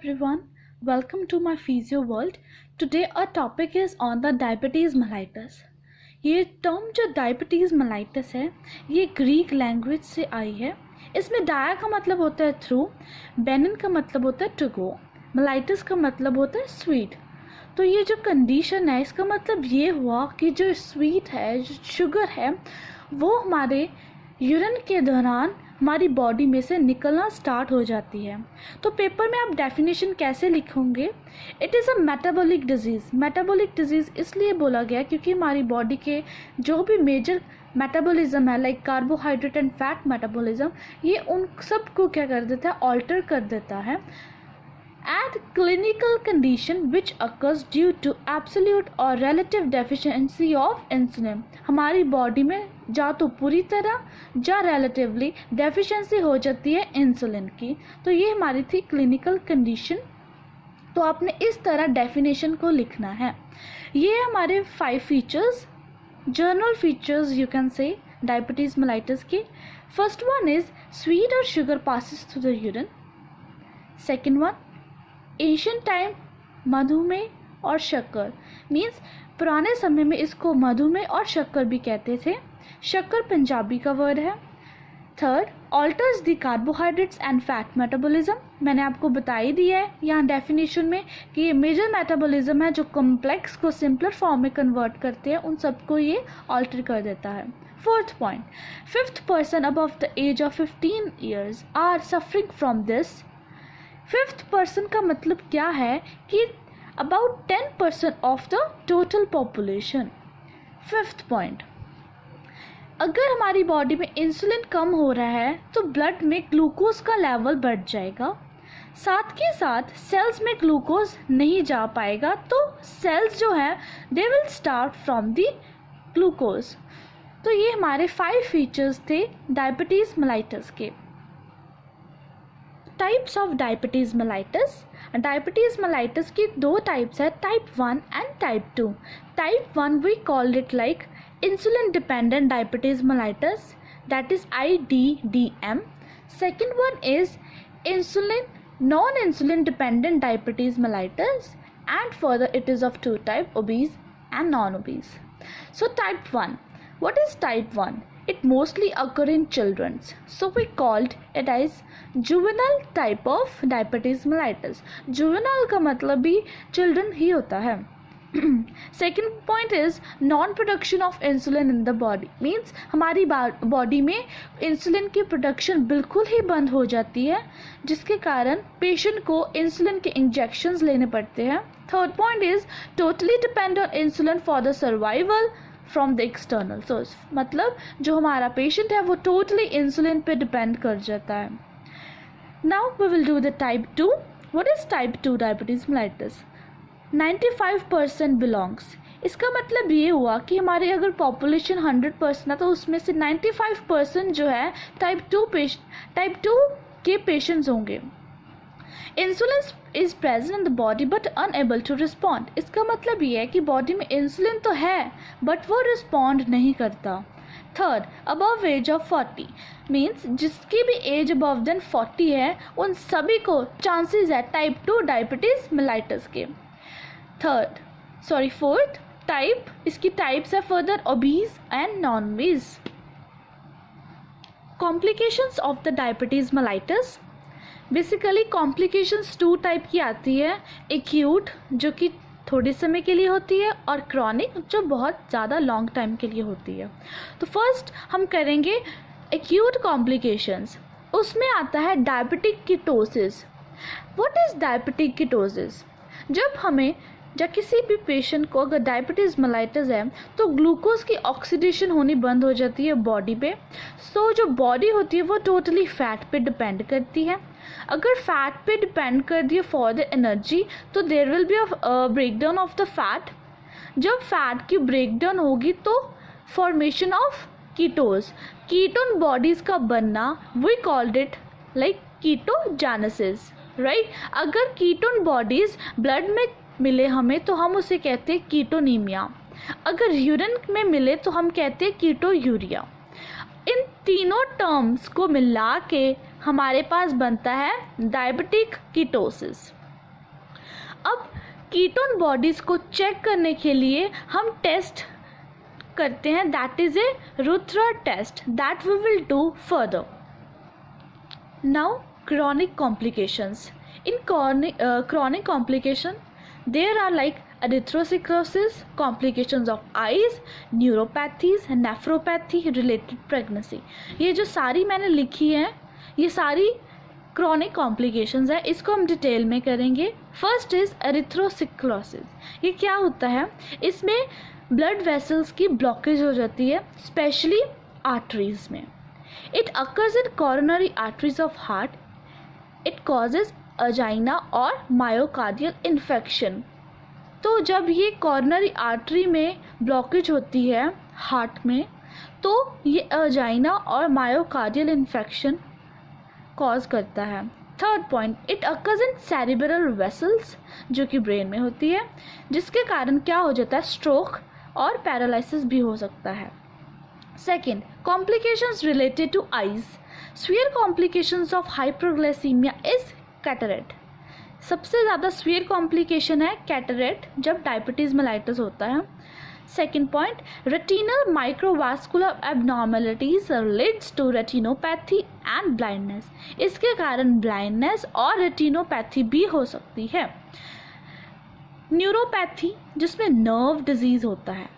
everyone, welcome to my Physio World. Today our topic is on the diabetes mellitus. ये term जो diabetes mellitus है ये Greek language से आई है. इसमें डाया का मतलब होता है थ्रू, बेनिन का मतलब होता है टू गो, mellitus का मतलब होता है स्वीट. तो ये जो कंडीशन है इसका मतलब ये हुआ कि जो स्वीट है, जो शुगर है, वो हमारे यूरिन के दौरान हमारी बॉडी में से निकलना स्टार्ट हो जाती है. तो पेपर में आप डेफिनेशन कैसे लिखोगे? It is a metabolic disease. Metabolic disease इसलिए बोला गया क्योंकि हमारी बॉडी के जो भी मेजर मेटाबॉलिज्म है, like carbohydrate and fat metabolism, ये उन सब को क्या कर देता है? ऑल्टर कर देता है. At clinical condition which occurs due to absolute or relative deficiency of insulin. हमारी बॉडी में या तो पूरी तरह या relatively deficiency हो जाती है इंसुलिन की. तो ये हमारी थी क्लिनिकल कंडीशन. तो आपने इस तरह डेफिनेशन को लिखना है. ये हमारे 5 features, journal features you can say diabetes mellitus के. फर्स्ट वन इज स्वीट और sugar passes through the urine. Second one Asian time मधुमेह और शक्कर, मीन्स पुराने समय में इसको मधुमेह और शक्कर भी कहते थे. शक्कर पंजाबी का वर्ड है. Third, alters the carbohydrates and fat metabolism. मैंने आपको बता ही दिया है यहाँ डेफिनेशन में कि ये मेजर मेटाबॉलिज्म है जो कॉम्प्लेक्स को सिंपलर फॉर्म में कन्वर्ट करते हैं, उन सबको ये ऑल्टर कर देता है. Fourth point, 5th person above the age of 15 years are suffering from this. 5th person का मतलब क्या है कि about 10% of the total population. 5th point, अगर हमारी बॉडी में इंसुलिन कम हो रहा है तो ब्लड में ग्लूकोज का लेवल बढ़ जाएगा. साथ के साथ सेल्स में ग्लूकोज नहीं जा पाएगा, तो सेल्स जो है they will start from the glucose. तो ये हमारे 5 फीचर्स थे डायबिटीज़ mellitus के. Types of diabetes mellitus. Diabetes mellitus की 2 टाइप्स है, type 1 and type 2. Type 1 we called it like insulin dependent diabetes mellitus, that is IDDM. Second one is insulin non insulin dependent diabetes mellitus, and further it is of 2 type, obese and non-obese. So type 1, what is type 1? It mostly occur in children, so we called it as juvenile type of diabetes mellitus. Juvenile का मतलब भी children ही होता है. Second point is non production of insulin in the body, means हमारी body में insulin की production बिल्कुल ही बंद हो जाती है, जिसके कारण पेशेंट को इंसुलिन के इंजेक्शंस लेने पड़ते हैं. Third point is totally depend on insulin for the survival from the external source. मतलब जो हमारा पेशेंट है वो टोटली इंसुलिन पे डिपेंड कर जाता है. Now we will do the type 2. What is type 2 diabetes mellitus? 95% belongs. इसका मतलब ये हुआ कि हमारे अगर पॉपुलेशन 100% है तो उसमें से 95% जो है टाइप 2 के पेशेंट्स होंगे. Insulin is present in the body but unable to respond. इसका मतलब ये है कि बॉडी में इंसुलिन तो है बट वो रिस्पॉन्ड नहीं करता. Third, above age of 40, means जिसकी भी एज अबव देन 40 है उन सभी को चांसेस है टाइप 2 डायबिटीज़ mellitus के. फोर्थ टाइप, इसकी टाइप्स है further obese and non obese. Complications of the diabetes mellitus. Basically complications 2 type की आती है, एक्यूट जो कि थोड़े समय के लिए होती है और क्रॉनिक जो बहुत ज़्यादा लॉन्ग टाइम के लिए होती है. तो फर्स्ट हम करेंगे एक्यूट कॉम्प्लिकेशंस. उसमें आता है diabetic ketosis. What is diabetic ketosis? जब किसी भी पेशेंट को अगर डायबिटीज़ mellitus है तो ग्लूकोज की ऑक्सीडेशन होनी बंद हो जाती है बॉडी पे. सो जो बॉडी होती है वो टोटली फैट पे डिपेंड करती है. अगर फैट पे डिपेंड कर दिए फॉर द एनर्जी तो there will be a breakdown of the fat. जब फैट की ब्रेकडाउन होगी तो formation of ketose, ketone bodies का बनना, we called it like ketogenesis, right. अगर कीटोन बॉडीज़ ब्लड में मिले हमें तो हम उसे कहते हैं कीटोनीमिया. अगर यूरिन में मिले तो हम कहते हैं कीटोयूरिया. इन तीनों टर्म्स को मिला के हमारे पास बनता है डायबिटिक कीटोसिस. अब कीटोन बॉडीज़ को चेक करने के लिए हम टेस्ट करते हैं, that is a Rothera test that we will do further. Now chronic complications. In chronic complication, there are like erythrocytosis, complications of eyes, neuropathies, nephropathy related pregnancy. ये जो सारी मैंने लिखी हैं ये सारी chronic complications है, इसको हम डिटेल में करेंगे. फर्स्ट इज एरिथ्रोसिक्लोसिस. ये क्या होता है? इसमें ब्लड वेसल्स की ब्लॉकेज हो जाती है, स्पेशली आर्टरीज में. It occurs in coronary arteries of heart. It causes angina और myocardial infection. तो जब ये coronary artery में ब्लॉकेज होती है हार्ट में, तो ये angina और myocardial infection कॉज करता है. Third point, it occurs in cerebral vessels, जो कि ब्रेन में होती है, जिसके कारण क्या हो जाता है? स्ट्रोक और पैरालिसिस भी हो सकता है. Second, complications related to eyes. Severe complications of hyperglycemia is cataract. सबसे ज़्यादा severe complication है cataract जब डायबिटीज़ मेलाइटस होता है. Second point, retinal microvascular abnormalities leads to retinopathy and blindness. इसके कारण blindness और retinopathy भी हो सकती है. न्यूरोपैथी, जिसमें नर्व डिजीज़ होता है.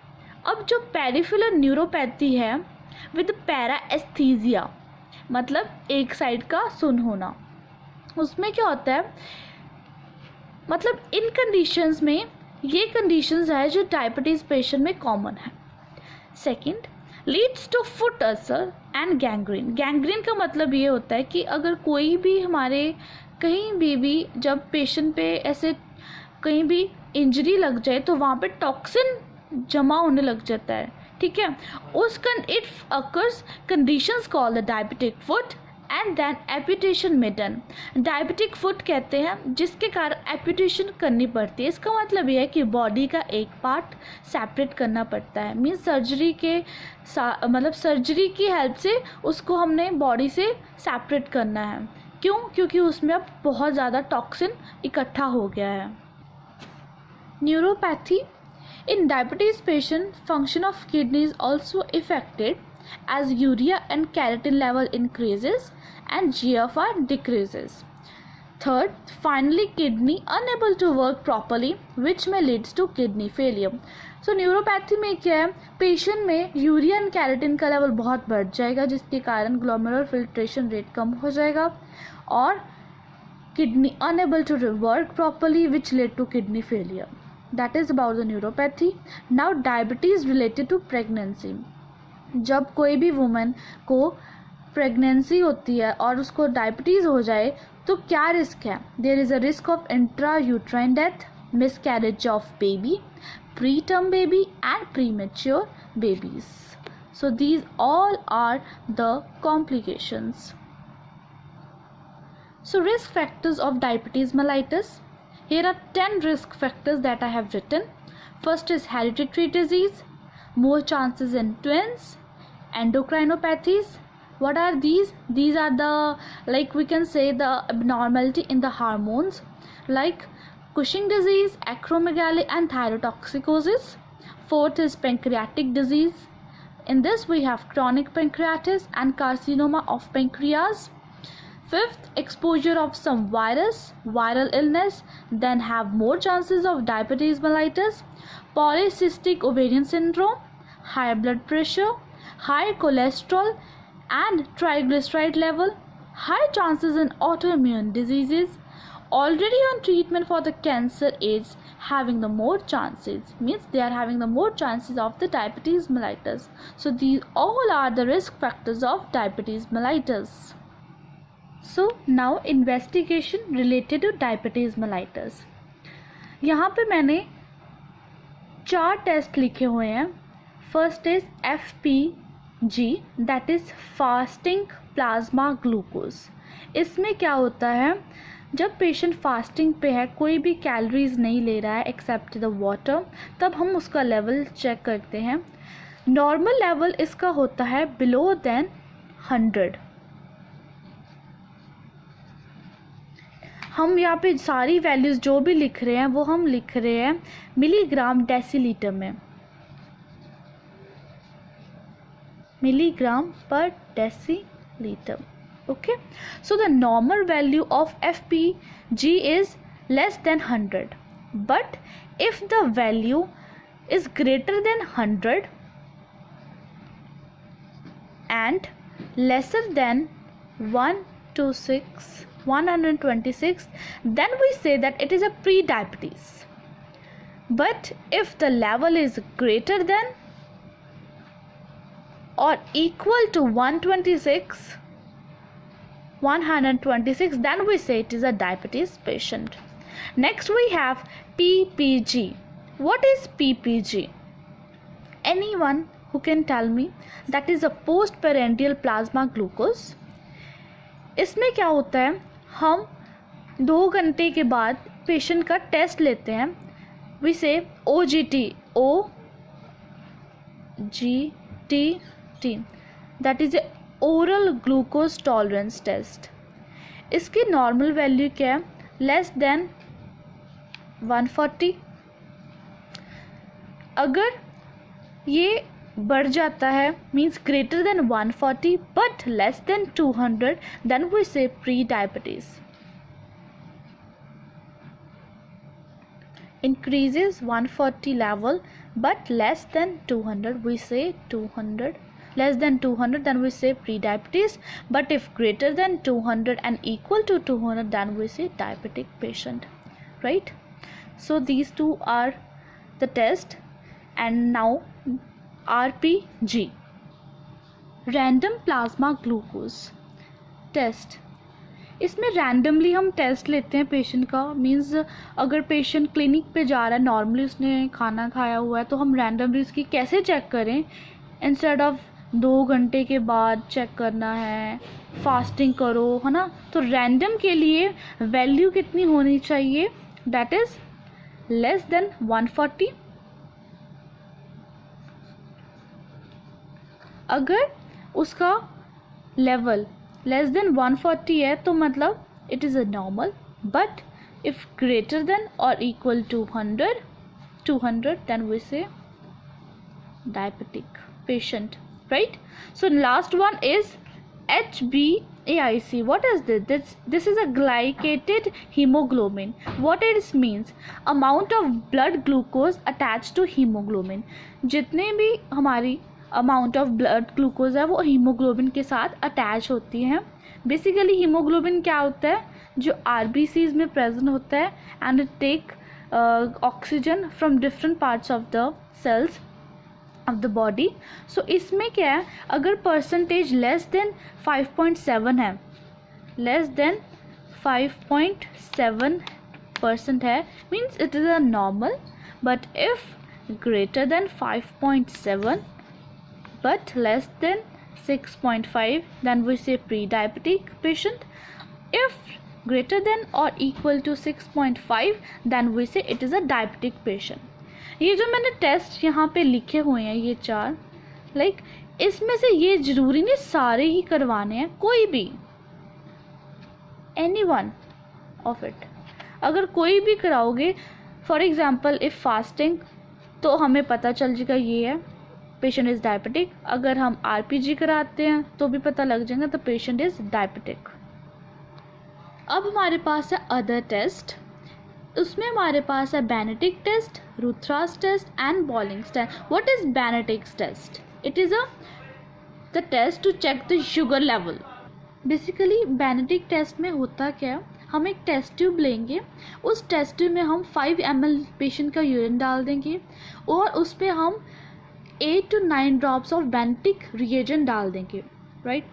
अब जो पेरिफेरल न्यूरोपैथी है विद पैराएस्थीजिया, मतलब एक साइड का सुन होना, उसमें क्या होता है? मतलब इन कंडीशंस में ये कंडीशंस है जो डायबिटीज़ पेशेंट में कॉमन है. Second, leads to foot ulcer and gangrene. Gangrene का मतलब ये होता है कि अगर कोई भी हमारे कहीं भी जब पेशेंट पे ऐसे कहीं भी इंजरी लग जाए तो वहाँ पे टॉक्सिन जमा होने लग जाता है. ठीक है, उस it occurs conditions called the diabetic foot and then amputation में डन. डायबिटिक फुट कहते हैं जिसके कारण एम्पुटेशन करनी पड़ती है. इसका मतलब ये है कि बॉडी का एक पार्ट सेपरेट करना पड़ता है. मीन्स सर्जरी के मतलब सर्जरी की हेल्प से उसको हमने बॉडी से सेपरेट करना है. क्यों? क्योंकि उसमें अब बहुत ज़्यादा टॉक्सिन इकट्ठा हो गया है. Neuropathy. In diabetes patient, function of kidney is also affected as urea and creatinine level increases and GFR decreases. Third, finally kidney unable to work properly which may leads to kidney failure. So neuropathy में क्या है? Patient में urea and keratin का level बहुत बढ़ जाएगा जिसके कारण ग्लोमेरुलर फिल्ट्रेशन रेट कम हो जाएगा और kidney unable to work properly which led to kidney failure. That is about the neuropathy. Now diabetes related to pregnancy. जब कोई भी वुमेन को प्रेगनेंसी होती है और उसको डायबिटीज़ हो जाए तो क्या रिस्क है? There is a risk of intra uterine death, miscarriage of baby, pre term baby and premature babies. So these all are the complications. So risk factors of diabetes mellitus. Here are 10 risk factors that I have written. First is hereditary disease, more chances in twins, endocrinopathies. What are these? These are the, like we can say, the abnormality in the hormones like Cushing disease, acromegaly and thyrotoxicosis. Fourth is pancreatic disease. In this we have chronic pancreatitis and carcinoma of pancreas. Fifth, exposure of some viral illness, then have more chances of diabetes mellitus. Polycystic ovarian syndrome, high blood pressure, high cholesterol and triglyceride level, high chances in autoimmune diseases. Already on treatment for the cancer is having the more chances, means they are having the more chances of the diabetes mellitus. So these all are the risk factors of diabetes mellitus. So now investigation related to diabetes mellitus. यहाँ पे मैंने 4 test लिखे हुए हैं. First is FPG, that is fasting plasma glucose. इसमें क्या होता है? जब पेशेंट फास्टिंग पे है, कोई भी कैलोरीज नहीं ले रहा है एक्सेप्ट द वाटर, तब हम उसका लेवल चेक करते हैं. नॉर्मल लेवल इसका होता है बिलो देन 100. हम यहाँ पे सारी वैल्यूज़ जो भी लिख रहे हैं वो हम लिख रहे हैं मिलीग्राम डेसीलीटर में, मिलीग्राम पर decilitre. Okay, so the normal value of FPG is less than 100, but if the value is greater than 100 and lesser than 126, then we say that it is a pre-diabetes. But if the level is greater than or equal to 126, then we say it is a diabetes patient. Next we have PPG. What is PPG? Anyone who can tell me? That is a postprandial plasma glucose. इसमें क्या होता है, हम 2 घंटे के बाद patient का test लेते हैं. We say OGT, that is a oral glucose tolerance test. इसकी नॉर्मल वैल्यू क्या है, लेस देन 140. अगर ये बढ़ जाता है means greater than 140 but less than 200, then we say pre diabetes. increases 140 level but less than 200, we say 200. Less than 200, then we say pre-diabetes, but if greater than 200 and equal to 200, then we say diabetic patient, right? So these two are the test. And now RPG, random plasma glucose test. इसमें randomly हम test लेते हैं patient का. Means अगर patient clinic पे जा रहा है, नॉर्मली उसने खाना खाया हुआ है, तो हम रैंडमली उसकी कैसे चेक करें, इंस्टेड ऑफ 2 घंटे के बाद चेक करना है, फास्टिंग करो, है ना. तो रैंडम के लिए वैल्यू कितनी होनी चाहिए, दैट इज लेस देन 140. अगर उसका लेवल लेस देन 140 है तो मतलब it is a normal, but if greater than और इक्वल टू 200 देन वी से diabetic patient, right? So last one is HbA1c. What is this? This is a glycated hemoglobin. What it means? Amount of blood glucose attached to hemoglobin. जितने भी हमारी amount of blood glucose है वो haemoglobin के साथ attach होती हैं. Basically haemoglobin क्या होता है, जो RBCs में प्रेजेंट होता है and it take oxygen from different parts of the cells of the body. So इसमें क्या है, अगर परसेंटेज लेस देन 5.7 है, लेस देन 5.7% है, means it is a normal. But if greater than 5.7 but less than 6.5, then we say pre-diabetic patient. If greater than or equal to 6.5, then we say it is a diabetic patient. ये जो मैंने test यहाँ पे लिखे हुए हैं ये 4, इसमें से ये ज़रूरी नहीं सारे ही करवाने हैं, कोई भी एनी वन ऑफ इट अगर कोई भी कराओगे. फॉर एग्जाम्पल इफ़ फास्टिंग, तो हमें पता चल जाएगा ये है, पेशेंट इज़ डायबिटिक. अगर हम RPG कराते हैं तो भी पता लग जाएगा, तो पेशेंट इज़ डायबिटिक. अब हमारे पास है अदर टेस्ट. उसमें हमारे पास है Benedict test, Rothera's test and Bolling's test. What is Benedict's test? It is the test to check the sugar level. Basically Benedict test में होता क्या है, हम एक टेस्ट ट्यूब लेंगे, उस टेस्ट ट्यूब में हम 5 ml पेशेंट का यूरिन डाल देंगे और उस पर हम 8 to 9 ड्रॉप्स ऑफ बेनेटिक रिएजेंट डाल देंगे, राइट.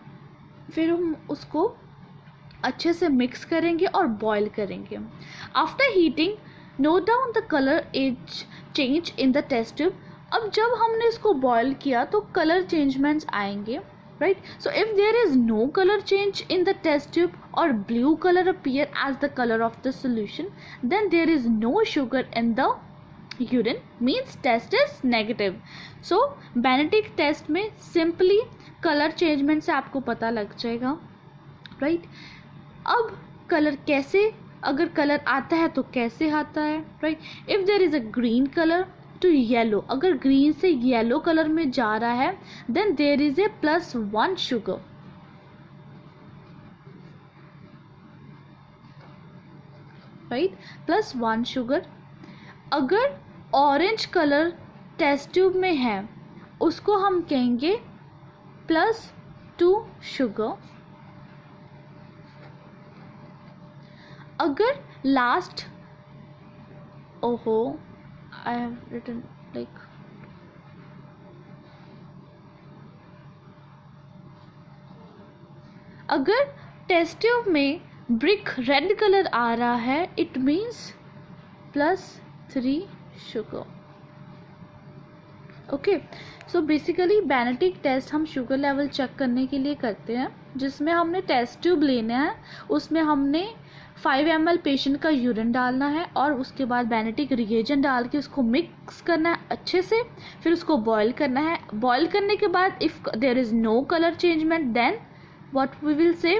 फिर हम उसको अच्छे से मिक्स करेंगे और बॉईल करेंगे. After heating, note down the colour as change in the test tube. अब जब हमने इसको बॉईल किया तो कलर चेंजमेंट्स आएंगे, right. So if there is no colour change in the test tube और blue colour appear as the colour of the solution, then there is no sugar in the urine, means test is negative. So Benedict test में simply colour changement से आपको पता लग जाएगा, right. अब colour कैसे अगर कलर आता है तो कैसे आता है, right. If there is a green colour to yellow, अगर ग्रीन से येलो कलर में जा रहा है, then there is a +1 sugar, right, +1 sugar. अगर ऑरेंज कलर टेस्ट ट्यूब में है, उसको हम कहेंगे +2 शुगर। अगर लास्ट, ओहो आई हैव रिटन लाइक, अगर टेस्ट ट्यूब में ब्रिक रेड कलर आ रहा है, it means +3 sugar. Okay, so basically Benedict test हम शुगर लेवल चेक करने के लिए करते हैं, जिसमें हमने टेस्ट ट्यूब लेना है, उसमें हमने 5 ml पेशेंट का यूरिन डालना है और उसके बाद बेनेटिक रिएजेंट डाल के उसको मिक्स करना है अच्छे से, फिर उसको बॉयल करना है। बॉयल करने के बाद if there is no colour changement, then what we will say,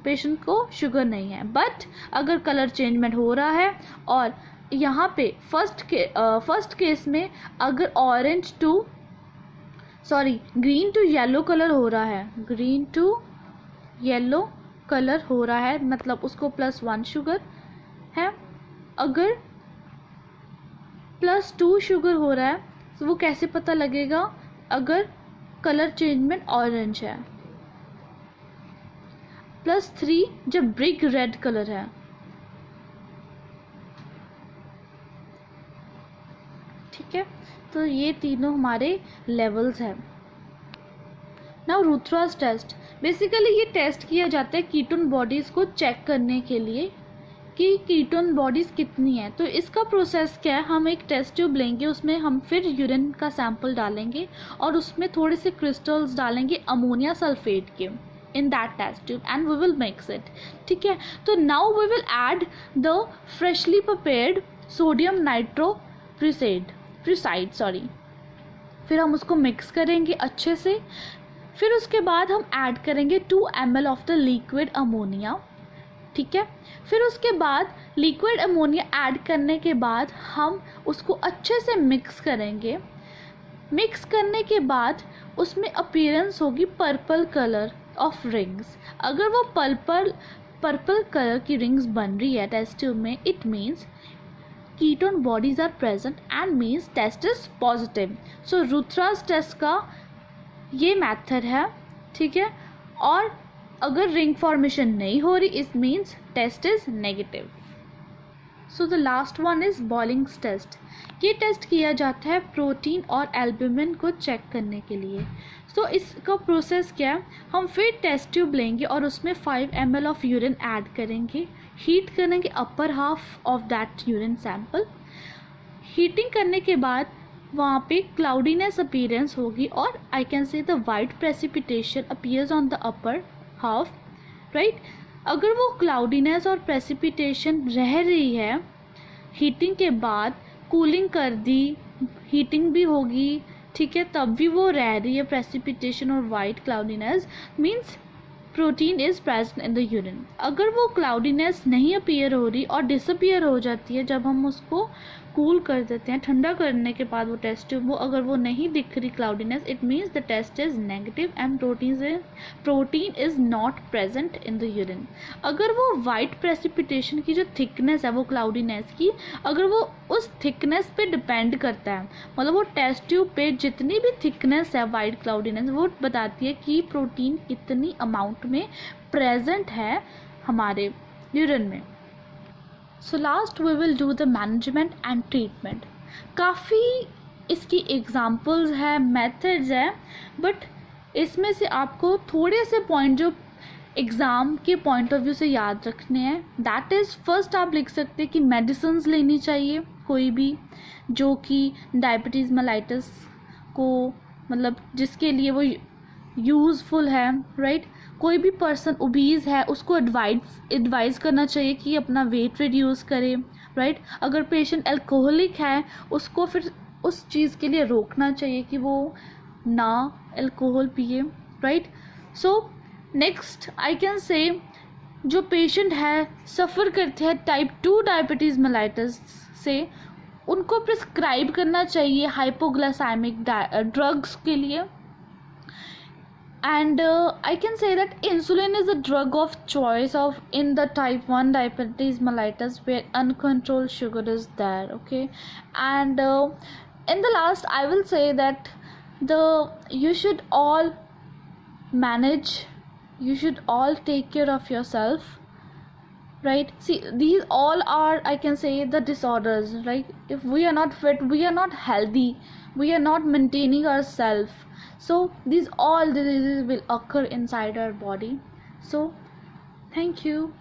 patient को शुगर नहीं है। बट अगर कलर चेंजमेंट हो रहा है और यहाँ पे फर्स्ट केस में अगर ग्रीन टू येलो कलर हो रहा है, ग्रीन टू येलो कलर हो रहा है, मतलब उसको +1 शुगर है। अगर +2 शुगर हो रहा है तो वो कैसे पता लगेगा, अगर कलर चेंजमेंट ऑरेंज है। +3 जब ब्रिक रेड कलर है। ठीक है, तो ये तीनों हमारे लेवल्स हैं। नाउ रूथ्रास टेस्ट, बेसिकली ये टेस्ट किया जाता है कीटोन बॉडीज़ को चेक करने के लिए कि कीटोन बॉडीज़ कितनी है। तो इसका प्रोसेस क्या है, हम एक टेस्ट ट्यूब लेंगे, उसमें हम फिर यूरिन का सैंपल डालेंगे और उसमें थोड़े से क्रिस्टल्स डालेंगे अमोनिया सल्फेट के in that test tube and we will mix it। ठीक है, तो now we will add the freshly prepared sodium nitropricide sorry, फिर हम उसको मिक्स करेंगे अच्छे से। फिर उसके बाद हम ऐड करेंगे 2 ml of the liquid ammonia. ठीक है, फिर उसके बाद लिक्विड अमोनिया ऐड करने के बाद हम उसको अच्छे से मिक्स करेंगे। मिक्स करने के बाद उसमें अपीयरेंस होगी पर्पल कलर ऑफ रिंग्स। अगर वो पर्पल कलर की रिंग्स बन रही है टेस्ट ट्यूब में, it means ketone bodies are present and means test is positive. So Rothera's test का ये मेथड है। ठीक है, और अगर रिंग फॉर्मेशन नहीं हो रही, it means test is negative. So the last one is Bolling's test. ये टेस्ट किया जाता है प्रोटीन और एल्ब्यूमिन को चेक करने के लिए। तो इसका प्रोसेस क्या है, हम फिर टेस्ट ट्यूब लेंगे और उसमें 5 ml ऑफ यूरिन ऐड करेंगे, हीट करेंगे upper half of that urine sample. Heating करने के बाद वहाँ पे क्लाउडीनेस अपीयरेंस होगी और I can say the white precipitation appears on the upper half, right. अगर वो क्लाउडीनेस और प्रेसिपिटेशन रह रही है, हीटिंग के बाद कूलिंग कर दी, हीटिंग भी होगी, ठीक है, तब भी वो रह रही है प्रेसिपिटेशन और white cloudiness, means protein is present in the urine. अगर वो क्लाउडीनेस नहीं अपीयर हो रही और डिसअपीयर हो जाती है जब हम उसको कूल कर देते हैं, ठंडा करने के बाद वो टेस्ट ट्यूब, वो अगर वो नहीं दिख रही cloudiness, it means the test is negative and protein is not present in the urine. अगर वो वाइट प्रेसिपिटेशन की जो थिकनेस है, वो क्लाउडीनेस की, अगर वो उस थिकनेस पे डिपेंड करता है, मतलब वो टेस्ट ट्यूब पे जितनी भी थिकनेस है वाइट क्लाउडीनेस, वो बताती है कि प्रोटीन कितनी अमाउंट में प्रेजेंट है हमारे यूरिन में। So last we will do the management and treatment. काफ़ी इसकी एग्जाम्पल्स है, मेथड्स है, बट इसमें से आपको थोड़े से पॉइंट जो एग्ज़ाम के पॉइंट ऑफ व्यू से याद रखने हैं, दैट इज़ फर्स्ट आप लिख सकते हैं कि मेडिसिन्स लेनी चाहिए कोई भी जो कि डायबिटीज़ मेलाइटिस को, मतलब जिसके लिए वो यूज़फुल है, राइट। कोई भी पर्सन ओबीज़ है उसको एडवाइज़ करना चाहिए कि अपना वेट रिड्यूस करे, राइट। अगर पेशेंट अल्कोहलिक है उसको फिर उस चीज़ के लिए रोकना चाहिए कि वो ना अल्कोहल पिए, right. So next I can say जो पेशेंट है सफ़र करते हैं टाइप 2 डायबिटीज़ मेलाइटस से, उनको प्रिस्क्राइब करना चाहिए हाइपोग्लाइसेमिक ड्रग्स के लिए. And I can say that insulin is a drug of choice of in the type 1 diabetes mellitus where uncontrolled sugar is there. Okay, and in the last I will say that you should all manage, you should all take care of yourself, right? See, these all are, I can say, the disorders, right? If we are not fit, we are not healthy, we are not maintaining ourselves, so these all diseases will occur inside our body. So thank you.